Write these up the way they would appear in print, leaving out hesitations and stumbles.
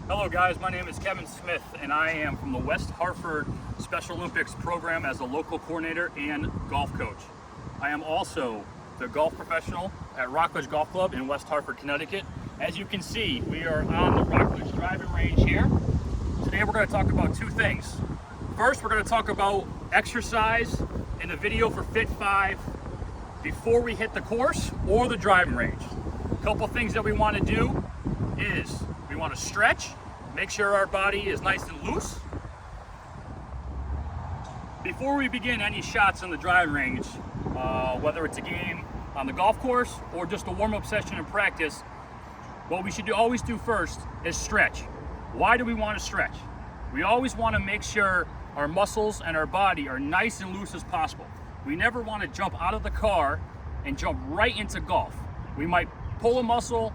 Hello guys, my name is Kevin Smith and I am from the West Hartford Special Olympics program as a local coordinator and golf coach. I am also the golf professional at Rockledge Golf Club in West Hartford, Connecticut. As you can see, we are on the Rockledge driving range here. Today we're going to talk about two things. First, we're going to talk about exercise in a video for Fit 5 before we hit the course or the driving range. A couple things that we want to do is we want to stretch, make sure our body is nice and loose. Before we begin any shots in the driving range, whether it's a game on the golf course or just a warm-up session in practice, what we should always do first is stretch. Why do we want to stretch? We always want to make sure our muscles and our body are nice and loose as possible. We never want to jump out of the car and jump right into golf. We might pull a muscle,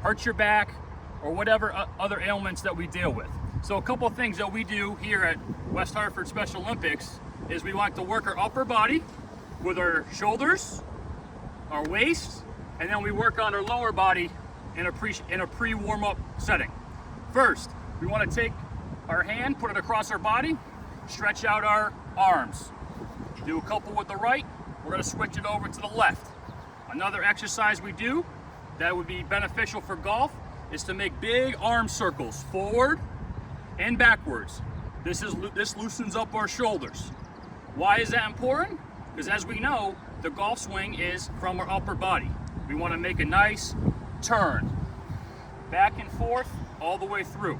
hurt your back, or whatever other ailments that we deal with. So a couple of things that we do here at West Hartford Special Olympics is we like to work our upper body with our shoulders, our waist, and then we work on our lower body in a pre-warm-up setting. First, we want to take our hand, put it across our body, stretch out our arms. Do a couple with the right, we're going to switch it over to the left. Another exercise we do that would be beneficial for golf is to make big arm circles forward and backwards. This loosens up our shoulders. Why is that important? Because as we know, the golf swing is from our upper body. We want to make a nice turn, back and forth, all the way through.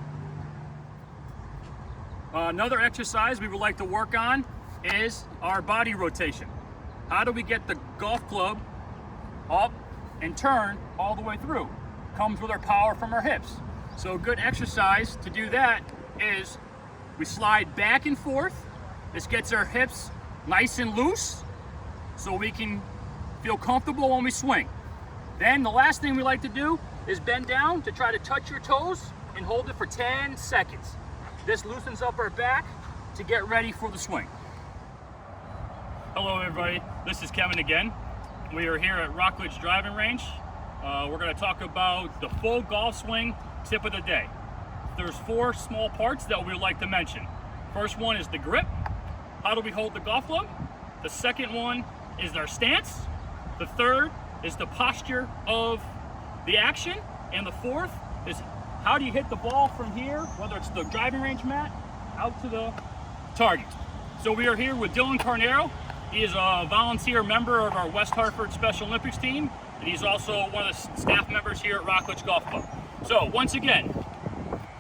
Another exercise we would like to work on is our body rotation. How do we get the golf club up and turn all the way through? Comes with our power from our hips. So a good exercise to do that is we slide back and forth. This gets our hips nice and loose so we can feel comfortable when we swing. Then the last thing we like to do is bend down to try to touch your toes and hold it for 10 seconds. This loosens up our back to get ready for the swing. Hello everybody, this is Kevin again. We are here at Rockledge Driving Range. We're going to talk about the full golf swing tip of the day. There's 4 small parts that we would like to mention. First one is the grip. How do we hold the golf club? The second one is our stance. The third is the posture of the action. And the fourth is how do you hit the ball from here, whether it's the driving range mat, out to the target. So we are here with Dylan Carnero. He is a volunteer member of our West Hartford Special Olympics team, and he's also one of the staff members here at Rockledge Golf Club. So once again,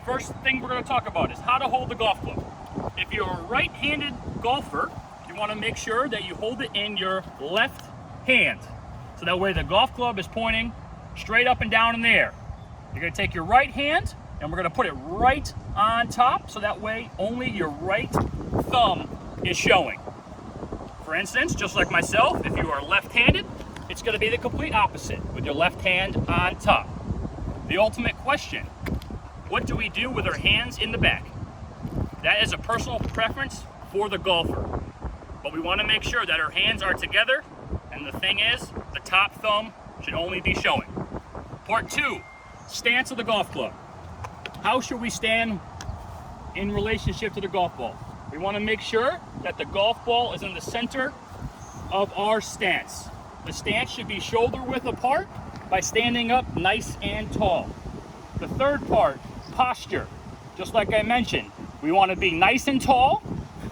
first thing we're going to talk about is how to hold the golf club. If you're a right-handed golfer, you want to make sure that you hold it in your left hand. So that way the golf club is pointing straight up and down in the air. You're going to take your right hand and we're going to put it right on top, so that way only your right thumb is showing. For instance, just like myself, if you are left-handed, it's going to be the complete opposite, with your left hand on top. The ultimate question, what do we do with our hands in the back? That is a personal preference for the golfer. But we want to make sure that our hands are together, and the thing is, the top thumb should only be showing. Part 2, stance of the golf club. How should we stand in relationship to the golf ball? We want to make sure that the golf ball is in the center of our stance. The stance should be shoulder width apart by standing up nice and tall. The third part, posture. Just like I mentioned, we want to be nice and tall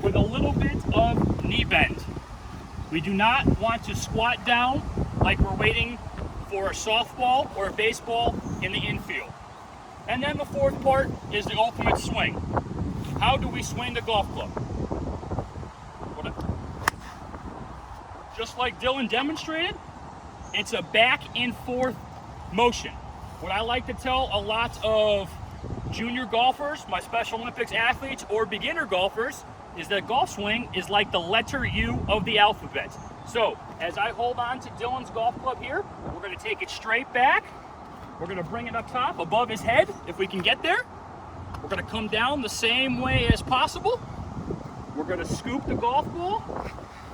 with a little bit of knee bend. We do not want to squat down like we're waiting for a softball or a baseball in the infield. And then the fourth part is the ultimate swing. How do we swing the golf club? Just like Dylan demonstrated, it's a back and forth motion. What I like to tell a lot of junior golfers, my Special Olympics athletes, or beginner golfers, is that golf swing is like the letter U of the alphabet. So as I hold on to Dylan's golf club here, we're going to take it straight back. We're going to bring it up top above his head if we can get there. We're going to come down the same way as possible. We're going to scoop the golf ball,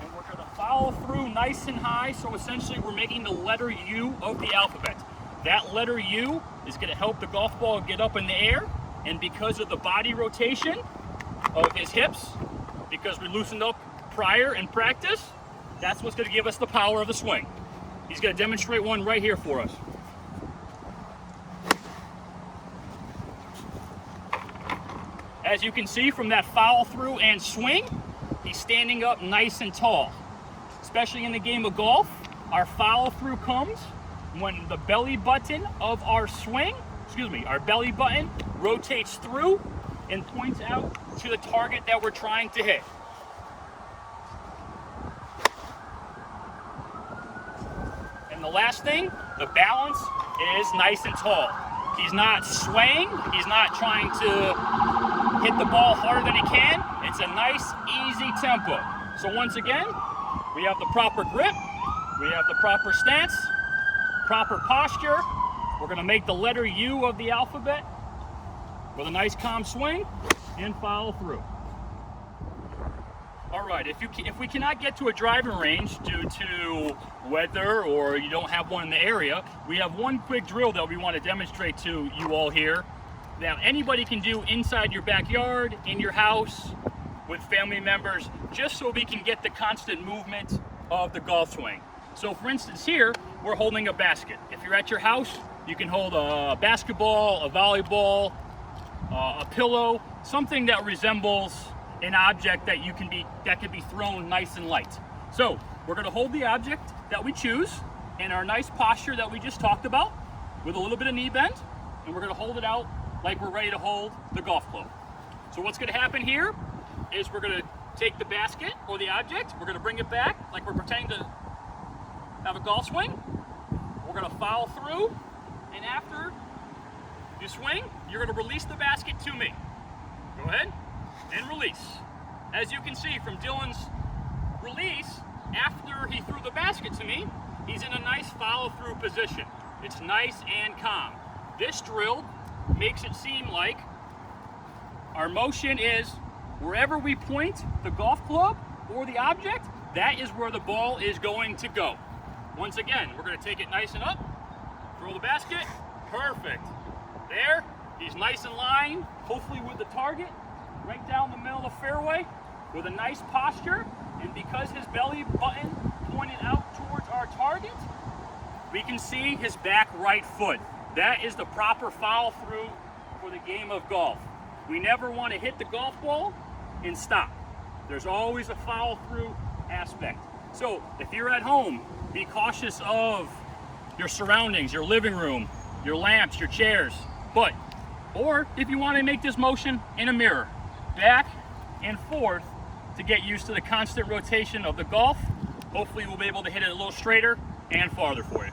and we're going to follow through nice and high. So essentially we're making the letter U of the alphabet. That letter U is going to help the golf ball get up in the air. And because of the body rotation of his hips, because we loosened up prior in practice, that's what's going to give us the power of the swing. He's going to demonstrate one right here for us. As you can see from that follow through and swing, he's standing up nice and tall. Especially in the game of golf, our follow through comes when the belly button of our swing, our belly button rotates through and points out to the target that we're trying to hit. And the last thing, the balance is nice and tall. He's not swaying, he's not trying to hit the ball harder than he can. It's a nice, easy tempo. So once again, we have the proper grip, we have the proper stance, proper posture. We're going to make the letter U of the alphabet with a nice calm swing and follow through. All right, if we cannot get to a driving range due to weather or you don't have one in the area, we have one quick drill that we want to demonstrate to you all here that anybody can do inside your backyard, in your house, with family members, just so we can get the constant movement of the golf swing. So for instance here, we're holding a basket. If you're at your house, you can hold a basketball, a volleyball, a pillow, something that resembles an object that can be thrown nice and light. So we're going to hold the object that we choose in our nice posture that we just talked about with a little bit of knee bend, and we're going to hold it out like we're ready to hold the golf club. So what's going to happen here is we're going to take the basket or the object, we're going to bring it back like we're pretending to have a golf swing. We're going to follow through, and after you swing, you're going to release the basket to me. Go ahead and release. As you can see from Dylan's release, after he threw the basket to me, he's in a nice follow-through position. It's nice and calm. This drill makes it seem like our motion is wherever we point the golf club or the object, that is where the ball is going to go. Once again, we're going to take it nice and up, throw the basket, perfect. There, he's nice in line, hopefully with the target, right down the middle of the fairway with a nice posture, and because his belly button pointed out towards our target, we can see his back right foot. That is the proper follow through for the game of golf. We never want to hit the golf ball and stop. There's always a follow through aspect. So if you're at home, be cautious of your surroundings, your living room, your lamps, your chairs, or if you want to make this motion in a mirror, back and forth to get used to the constant rotation of the golf, hopefully we'll be able to hit it a little straighter and farther for you.